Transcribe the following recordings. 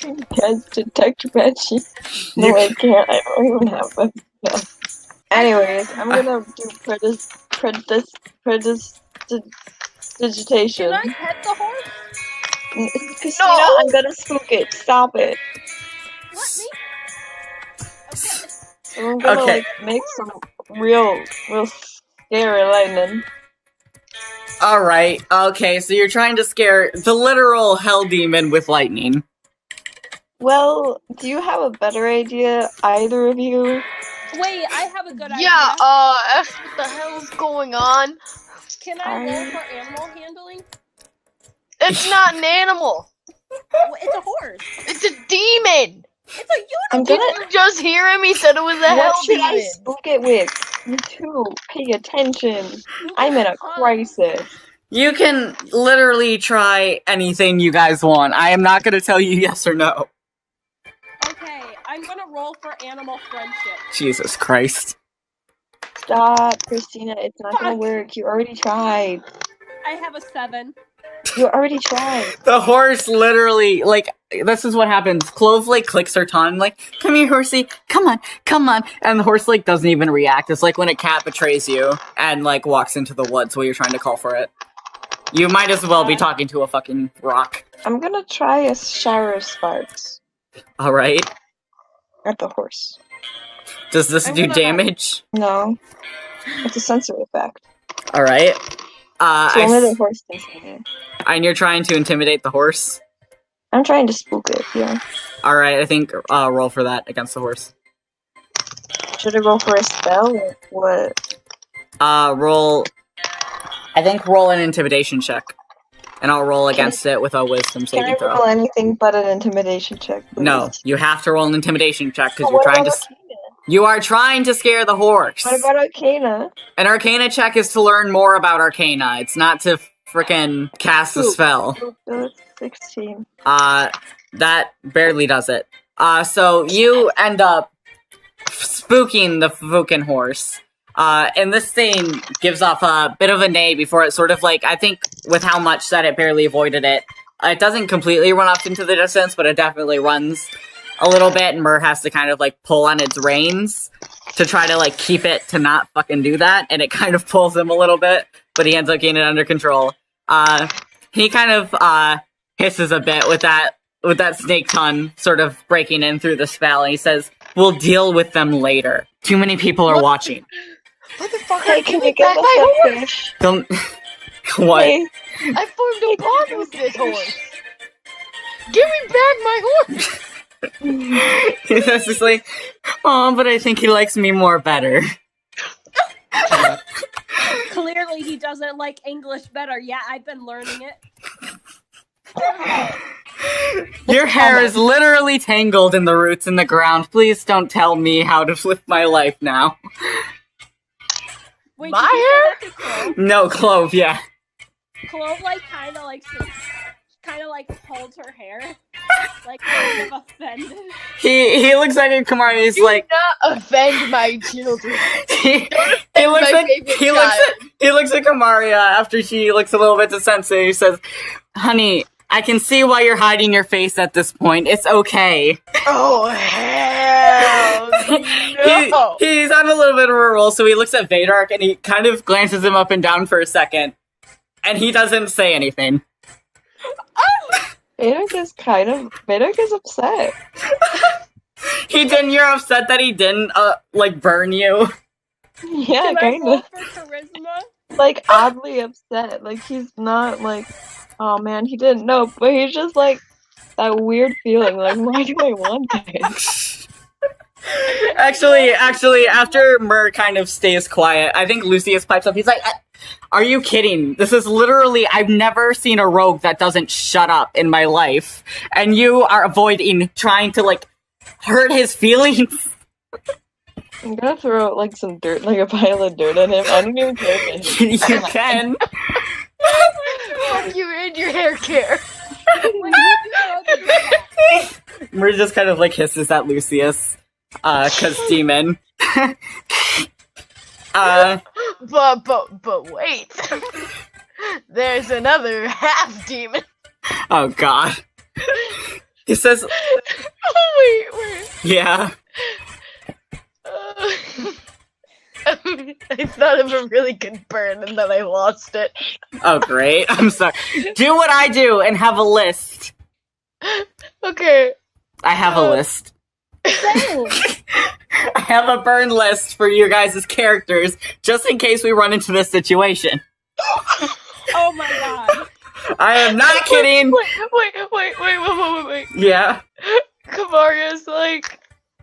Guys, detect veggie. No, I can't. I don't even have a. No. Anyways, I'm gonna do prestidigitation. Can I pet the horse? Christina, No! I'm gonna spook it. Stop it. What, me? Okay. So I'm gonna Okay. like make some real scary lightning. Alright, okay, so you're trying to scare the literal hell demon with lightning. Well, do you have a better idea, either of you? Wait, I have a good Yeah, idea. what the hell's going on? Can I roll for animal handling? It's not an animal. Well, it's a horse. It's a demon. It's a I'm unicorn. gonna. Did you just hear him? He said it was a hell What should I demon. spook it with? You two, pay attention. I'm in a crisis. You can literally try anything you guys want. I am not gonna tell you yes or no. Okay, I'm gonna roll for animal friendship. Jesus Christ. Stop, Christina. It's not gonna work. You already tried. I have a 7. You already tried. The horse literally, like, this is what happens. Clove, like, clicks her tongue, like, come here, horsey, come on, come on. And the horse, like, doesn't even react. It's like when a cat betrays you and, like, walks into the woods while you're trying to call for it. You might as well be talking to a fucking rock. I'm gonna try a shower of sparks Alright. at the horse. Does this I'm do gonna- damage? No. It's a sensory effect. Alright. So only the horse can see it. And you're trying to intimidate the horse? I'm trying to spook it, yeah. Alright, I think, roll for that against the horse. Should I roll for a spell or what? Roll an intimidation check. And I'll roll against it with a wisdom Can saving I throw. roll anything but an intimidation check, please? No, you have to roll an intimidation check because Oh, you're what trying to. about Arcana? You are trying to scare the horse. What about Arcana? An Arcana check is to learn more about Arcana. It's not to frickin' cast a Ooh. spell. 16. That barely does it. So you end up spooking the fucking horse. And this thing gives off a bit of a neigh before it sort of like, I think with how much that it barely avoided it, it doesn't completely run off into the distance, but it definitely runs a little bit, and Myrrh has to kind of like pull on its reins to try to like keep it to not fucking do that, and it kind of pulls him a little bit, but he ends up getting it under control. He kind of hisses a bit with that snake tongue sort of breaking in through the spell, and he says, "We'll deal with them later. Too many people are watching." Motherfucker, Hey, can you back get my us a horse? fish? Don't. What? Hey, I formed a bond with this horse. Give me back my horse. He's just like, "Oh, but I think he likes me more better." Clearly, he doesn't like English better. Yeah, I've been learning it. Your hair is literally tangled in the roots in the ground. Please don't tell me how to live my life now. Wait, My did you say that to Clove? No, Clove, yeah. Clove, like, kind of like holds her hair, like kind of offended. He looks like a Kamari. He's Do like not offend my children. he my looks favorite he looks at Kamaria after she looks a little bit to Sensei. He says, "Honey, I can see why you're hiding your face at this point. It's okay." Oh hell no! He's on a little bit of a roll, so he looks at Vadark and he kind of glances him up and down for a second, and he doesn't say anything. Vadark is upset. You're upset that he didn't, like, burn you? Yeah, Can I roll kinda. for charisma? Like, oddly upset. Like, he's not like, oh man, he didn't know, but he's just like, that weird feeling, like, why do I want this? Actually, after Myrrh kind of stays quiet, I think Lucius pipes up. He's like, "Are you kidding? This is literally, I've never seen a rogue that doesn't shut up in my life. And you are avoiding trying to, like, hurt his feelings." I'm gonna throw, like, some dirt, like a pile of dirt at him. I don't even care if it hits. You can. Fuck you and your hair care. When you throw the dirt at- Myrrh just kind of, like, hisses at Lucius. 'Cause demon. But wait. There's another half demon. Oh god. He says, Oh, wait. yeah. I thought of a really good burn and then I lost it. Oh, great. I'm sorry. Do what I do and have a list. Okay. I have a list. Same. I have a burn list for you guys' characters, just in case we run into this situation. Oh my god. I am not kidding. Wait. Yeah. Kamaria's like,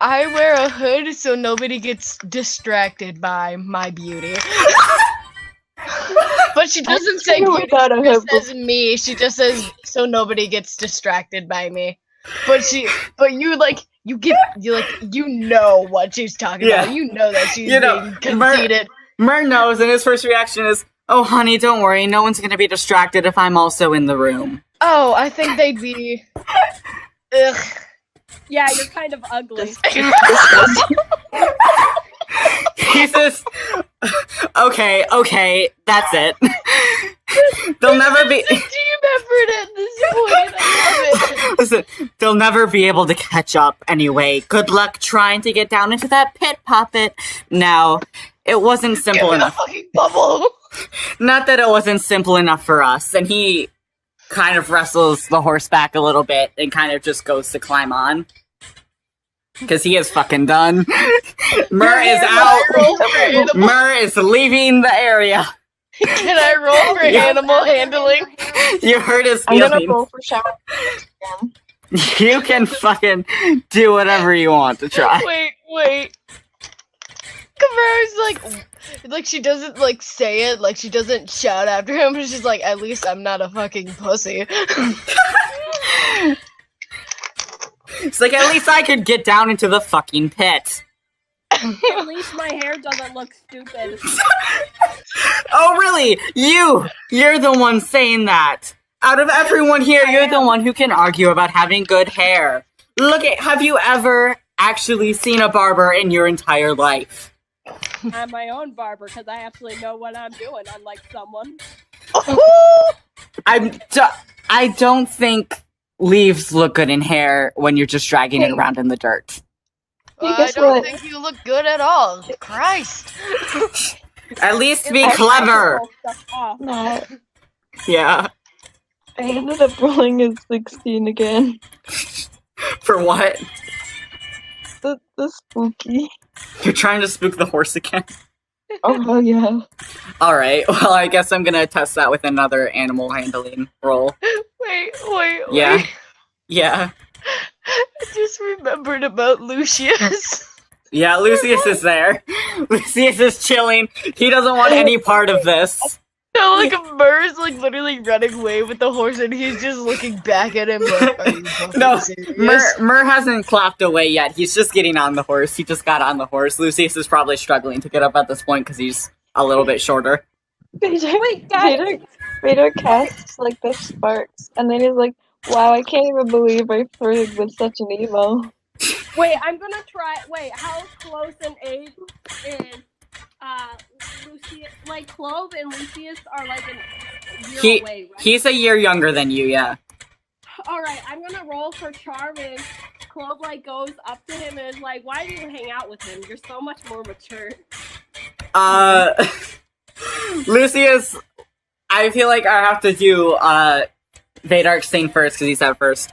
I wear a hood so nobody gets distracted by my beauty. But she doesn't say true beauty, without a she just hood. says me. She just says so nobody gets distracted by me. But you know what she's talking Yeah. about. You know that she's You know, being conceited. Mer knows, and his first reaction is, oh, honey, don't worry. No one's going to be distracted if I'm also in the room. Oh, I think they'd be. Ugh. Yeah, you're kind of ugly. He says, okay, that's it. They'll never be... Team effort at this point. I love it. Listen, they'll never be able to catch up anyway. Good luck trying to get down into that pit, Poppet. Now, it wasn't simple Give me the enough. fucking bubble. Not that it wasn't simple enough for us, and he kind of wrestles the horse back a little bit and kind of just goes to climb on. Because he is fucking done. Mur is out. Roll for animal. Mur is leaving the area. Can I roll for animal handling? You hurt his I'm gonna feelings. roll for shower. again. You can fucking do whatever you want to try. Wait. Kamara's like she doesn't like say it, like she doesn't shout after him, but she's like, at least I'm not a fucking pussy. It's like, at least I could get down into the fucking pit. At least my hair doesn't look stupid. Oh, really? You're the one saying that. Out of everyone here, you're the one who can argue about having good hair. Have you ever actually seen a barber in your entire life? I'm my own barber because I actually know what I'm doing, unlike someone. I don't think leaves look good in hair when you're just dragging it around in the dirt. I guess don't what? think you look good at all. Christ. At least be It's clever. all stuff off. No, Yeah. I ended up rolling a 16 again. For what? The spooky. You're trying to spook the horse again? Oh hell yeah. Alright, well, I guess I'm gonna test that with another animal handling roll. Wait. Yeah. I just remembered about Lucius. Yeah, Lucius is there. Lucius is chilling. He doesn't want any part of this. No, like Mur's like literally running away with the horse and he's just looking back at him like, are you fucking No, serious? Mur hasn't clapped away yet. He's just getting on the horse. He just got on the horse. Lucius is probably struggling to get up at this point because he's a little bit shorter. Wait, guys. Vader casts like the sparks, and then he's like, "Wow, I can't even believe I flirted with such an emo." Wait, I'm gonna try. Wait, how close in age is Lucius? Like Clove and Lucius are like a year away, right? He's a year younger than you, yeah. All right, I'm gonna roll for charm, and Clove like goes up to him and is like, "Why do you hang out with him? You're so much more mature." Lucius, I feel like I have to do Vadark's thing first because he said first.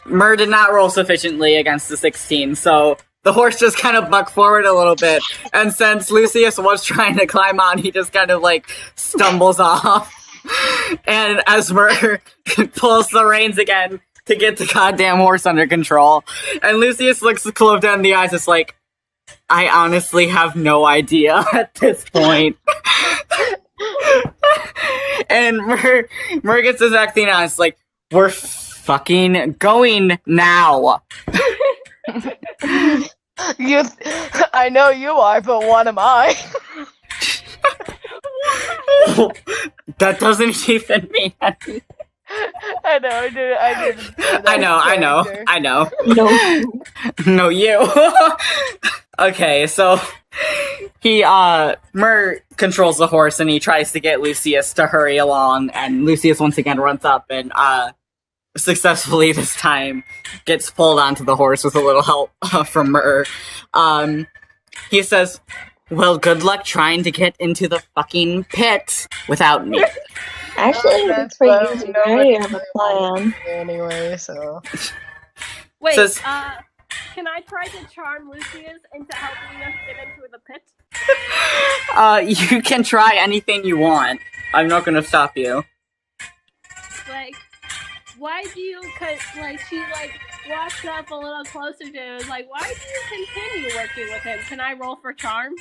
Mur did not roll sufficiently against the 16, so the horse just kind of bucked forward a little bit. And since Lucius was trying to climb on, he just kind of like stumbles off. And as Mur pulls the reins again to get the goddamn horse under control, and Lucius looks Clove down in the eyes, it's like, I honestly have no idea at this point. And Mur gets his acting on. It's like, we're fucking going now. I know you are, but what am I? That doesn't even mean anything. I know, I didn't say that I know. No. No, you. Okay, so he, Mur controls the horse and he tries to get Lucius to hurry along, and Lucius once again runs up and, successfully this time, gets pulled onto the horse with a little help from Myrrh. He says, well, good luck trying to get into the fucking pit without me. Actually, it's pretty easy. I already have a plan. Anyway, so. Wait, Says- can I try to charm Lucius into helping us get into the pit? You can try anything you want. I'm not gonna stop you. Like, why do you, like, she, like, walks up a little closer to him, is like, why do you continue working with him? Can I roll for charm?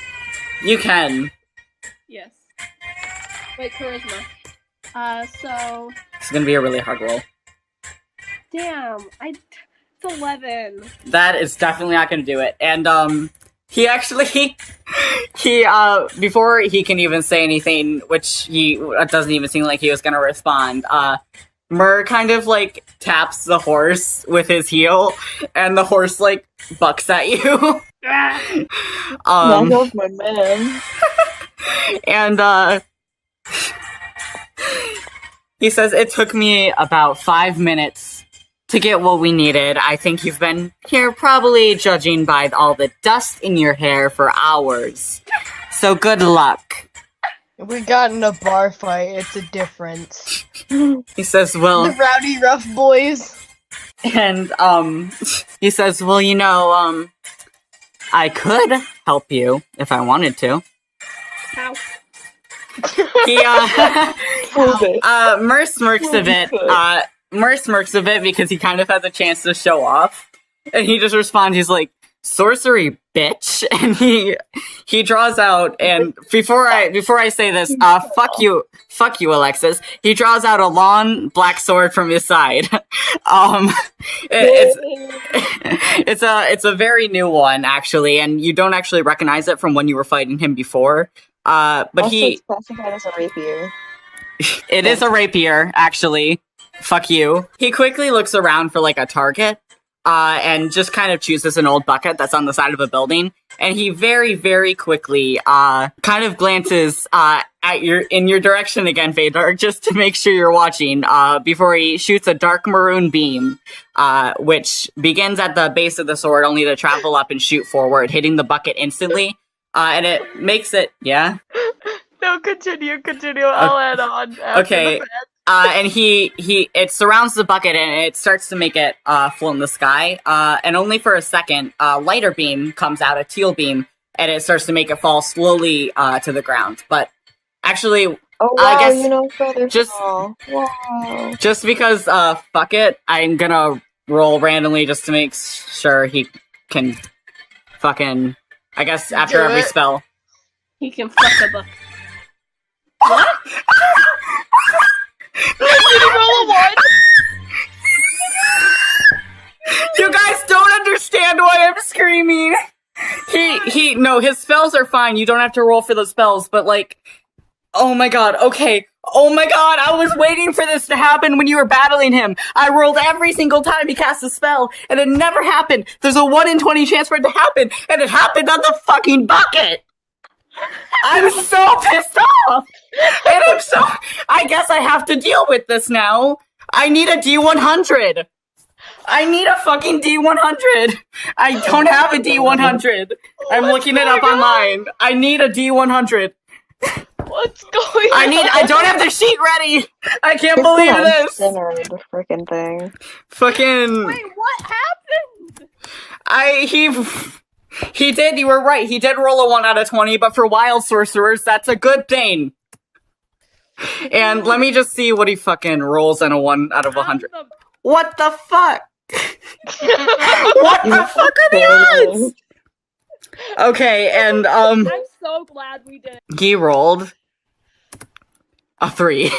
You can. Yes. Wait, charisma. So, It's gonna be a really hard roll. damn, it's 11. That is definitely not gonna do it. And, he actually, before he can even say anything, which it doesn't even seem like he was gonna respond, Myrrh kind of, like, taps the horse with his heel, and the horse, like, bucks at you. That was my man. And, he says, it took me about 5 minutes to get what we needed. I think you've been here probably judging by all the dust in your hair for hours. So good luck. We got in a bar fight, it's a difference. He says, well... The rowdy rough boys. And, he says, well, you know, I could help you if I wanted to. How? He, Myrrh smirks a bit. Myrrh smirks a bit because he kind of has a chance to show off. And he just responds, he's like, sorcery, bitch. And he draws out, and before I say this, fuck you, Alexis. He draws out a long black sword from his side. It's a very new one, actually, and you don't actually recognize it from when you were fighting him before. But Also, he... it's classified as a rapier. It is a rapier, actually. Fuck you. He quickly looks around for, like, a target, and just kind of chooses an old bucket that's on the side of a building, and he very, very quickly, kind of glances, in your direction again, Vadar, just to make sure you're watching, before he shoots a dark maroon beam, which begins at the base of the sword, only to travel up and shoot forward, hitting the bucket instantly. And it makes it, yeah? No, continue, I'll add on. Okay, and it surrounds the bucket and it starts to make it, float in the sky, and only for a second, a lighter beam comes out, a teal beam, and it starts to make it fall slowly, to the ground. But, actually, Oh wow, I guess you know, feather just- fall. Wow. just because, fuck it, I'm gonna roll randomly just to make sure he can fucking, I guess, after Do every it. spell. He can fuck a book. Did he roll a 1? You guys don't understand why I'm screaming! No, his spells are fine, you don't have to roll for the spells, but like, oh my god, okay. Oh my god, I was waiting for this to happen when you were battling him. I rolled every single time he cast a spell, and it never happened. There's a 1 in 20 chance for it to happen, and it happened on the fucking bucket! I'm so pissed off! And I guess I have to deal with this now. I need a D100! I need a fucking D100! I don't have a D100! I'm looking it up online. I need a D100. What's going on? I don't have the sheet ready! I can't It's believe the this! center of the frickin' thing. Fucking... Wait, what happened? He did, you were right, he did roll a 1 out of 20, but for wild sorcerers, that's a good thing. And let me just see what he fucking rolls on a 1 out of 100. What the fuck? What the fuck are the odds? Okay, and, I'm so glad we did it. he rolled a 3.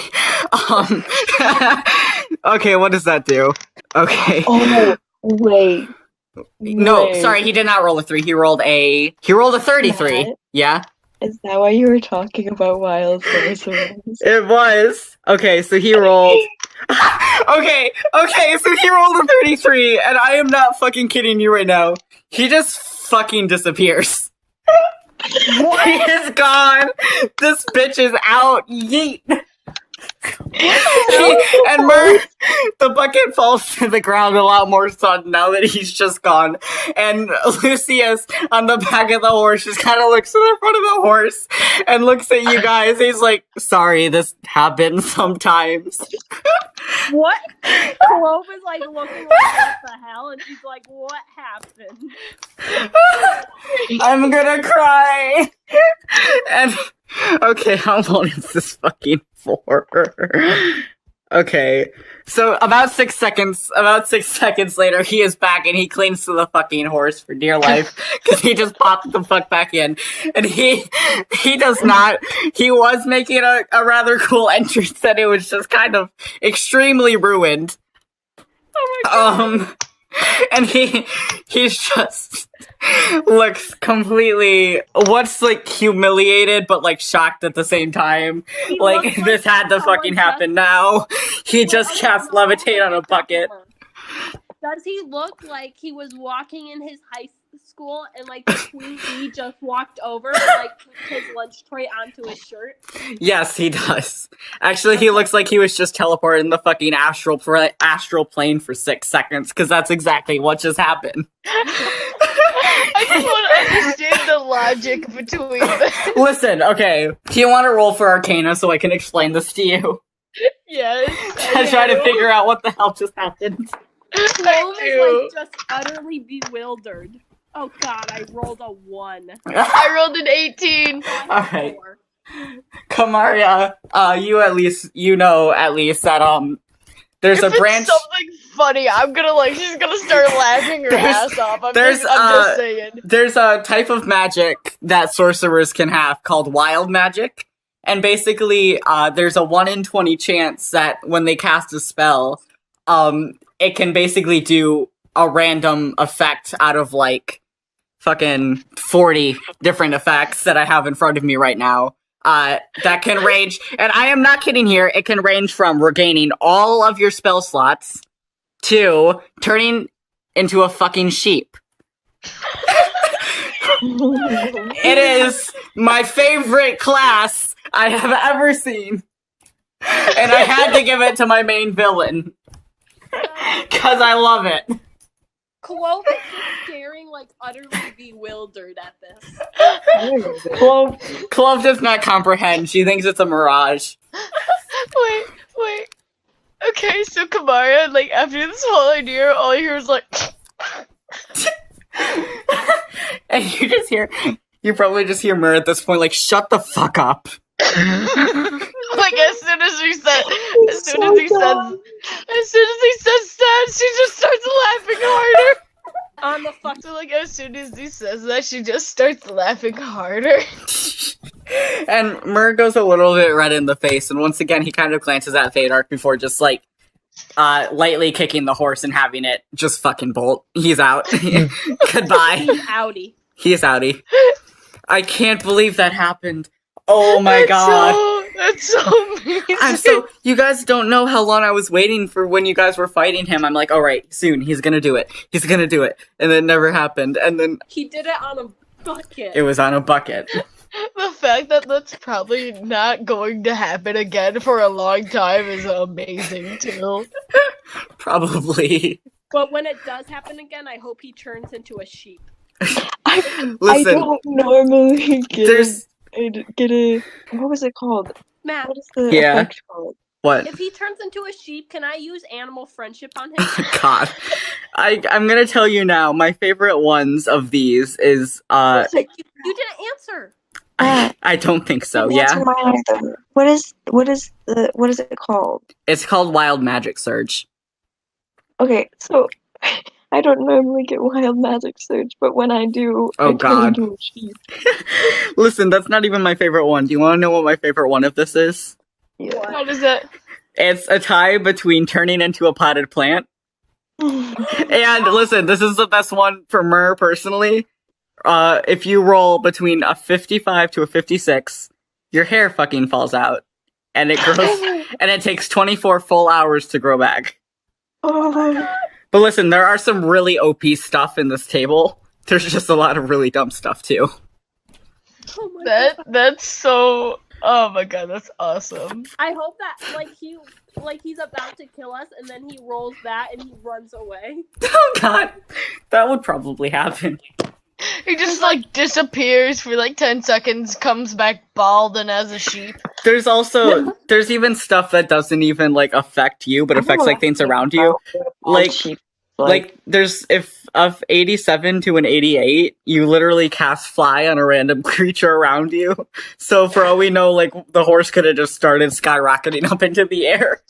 Okay, what does that do? Okay. Oh, wait. No, Wait. sorry, he did not roll a 3. He rolled a 33. What? Yeah? Is that why you were talking about wild sorcerers? It was. Okay, so he rolled. okay, so he rolled a 33, and I am not fucking kidding you right now. He just fucking disappears. He is gone. This bitch is out. Yeet. And the bucket falls to the ground a lot more sudden now that he's just gone. And Lucius on the back of the horse just kind of looks to the front of the horse and looks at you guys. He's like, sorry, this happens sometimes. What? Clove is like looking like, what the hell? And she's like, what happened? I'm gonna cry. And okay, how long is this fucking for? Okay, so about 6 seconds later, he is back and he clings to the fucking horse for dear life because he just popped the fuck back in, and he does not. He was making a rather cool entrance, and it was just kind of extremely ruined. Oh my god. And he's just looks completely like humiliated but like shocked at the same time. He Like looks this had to fucking happen now. He just cast levitate on a bucket. Does he look like he was walking in his high school and like the queen bee just walked over and like put his lunch tray onto his shirt? Yes, he does. Actually, he looks like he was just teleported in the fucking astral plane for 6 seconds, because that's exactly what just happened. I just want to understand the logic between them. Listen, okay, do you want to roll for Arcana so I can explain this to you? Yes. I try to figure out what the hell just happened. Clove is like just utterly bewildered. Oh god, I rolled a 1. I rolled an 18. Alright. Kamaria, you know at least that there's If a branch. it's something funny, she's gonna start laughing her ass off. I'm just saying. There's a type of magic that sorcerers can have called wild magic. And basically, there's a 1 in 20 chance that when they cast a spell, it can basically do a random effect out of like fucking 40 different effects that I have in front of me right now. That can range, and I am not kidding here, it can range from regaining all of your spell slots to turning into a fucking sheep. It is my favorite class I have ever seen. And I had to give it to my main villain. Because I love it. Clove is just staring like utterly bewildered at this. Clove does not comprehend. She thinks it's a mirage. Wait. Okay, so Kamara, like, after this whole idea, all you hear is like... And you probably just hear Mir at this point, like, shut the fuck up. Like, as soon as he says that, she just starts laughing harder. On the fuck. So, like, as soon as he says that, she just starts laughing harder. And Mir goes a little bit red in the face, and once again, he kind of glances at Fadark before just, like, lightly kicking the horse and having it just fucking bolt. He's out. Goodbye. He's outie. He is outie. I can't believe that happened. Oh my god. That's so amazing. You guys don't know how long I was waiting for when you guys were fighting him. I'm like, alright, soon, he's gonna do it. He's gonna do it. And then it never happened. And then... He did it on a bucket. It was on a bucket. The fact that that's probably not going to happen again for a long time is amazing, too. Probably. But when it does happen again, I hope he turns into a sheep. I Listen, don't normally there's... get a what was it called? Matt, What is the Yeah. effect called? What? if he turns into a sheep, can I use animal friendship on him? God. I'm gonna tell you now, my favorite ones of these is, It's like, You didn't answer. I don't think so, that's yeah? mine either. What is it called? It's called Wild Magic Surge. Okay, so I don't normally get wild magic surge, but when I do, Oh, I turn God. into a sheep. Listen, that's not even my favorite one. Do you want to know what my favorite one of this is? Yeah. How does that... It's a tie between turning into a potted plant. And listen, this is the best one for Mer personally. If you roll between a 55 to a 56, your hair fucking falls out. And it grows, and it takes 24 full hours to grow back. Oh, But listen, there are some really OP stuff in this table. There's just a lot of really dumb stuff too. Oh my god. That's so Oh my god, that's awesome. I hope that he's about to kill us, and then he rolls that and he runs away. Oh god, that would probably happen. He just like disappears for like 10 seconds, comes back bald and as a sheep. There's even stuff that doesn't even like affect you, but affects like things around you. Like there's if of 87 to an 88, you literally cast fly on a random creature around you. So for all we know, like the horse could have just started skyrocketing up into the air.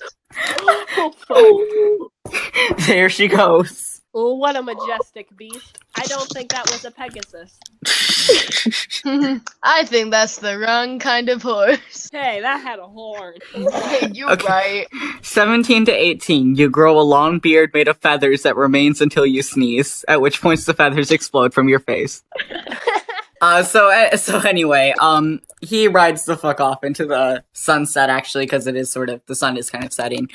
There she goes. Oh, what a majestic beast. I don't think that was a Pegasus. I think that's the wrong kind of horse. Hey, that had a horn. You're Okay. right. 17 to 18, you grow a long beard made of feathers that remains until you sneeze, at which points the feathers explode from your face. So anyway, he rides the fuck off into the sunset, actually, because it is sort of, the sun is kind of setting.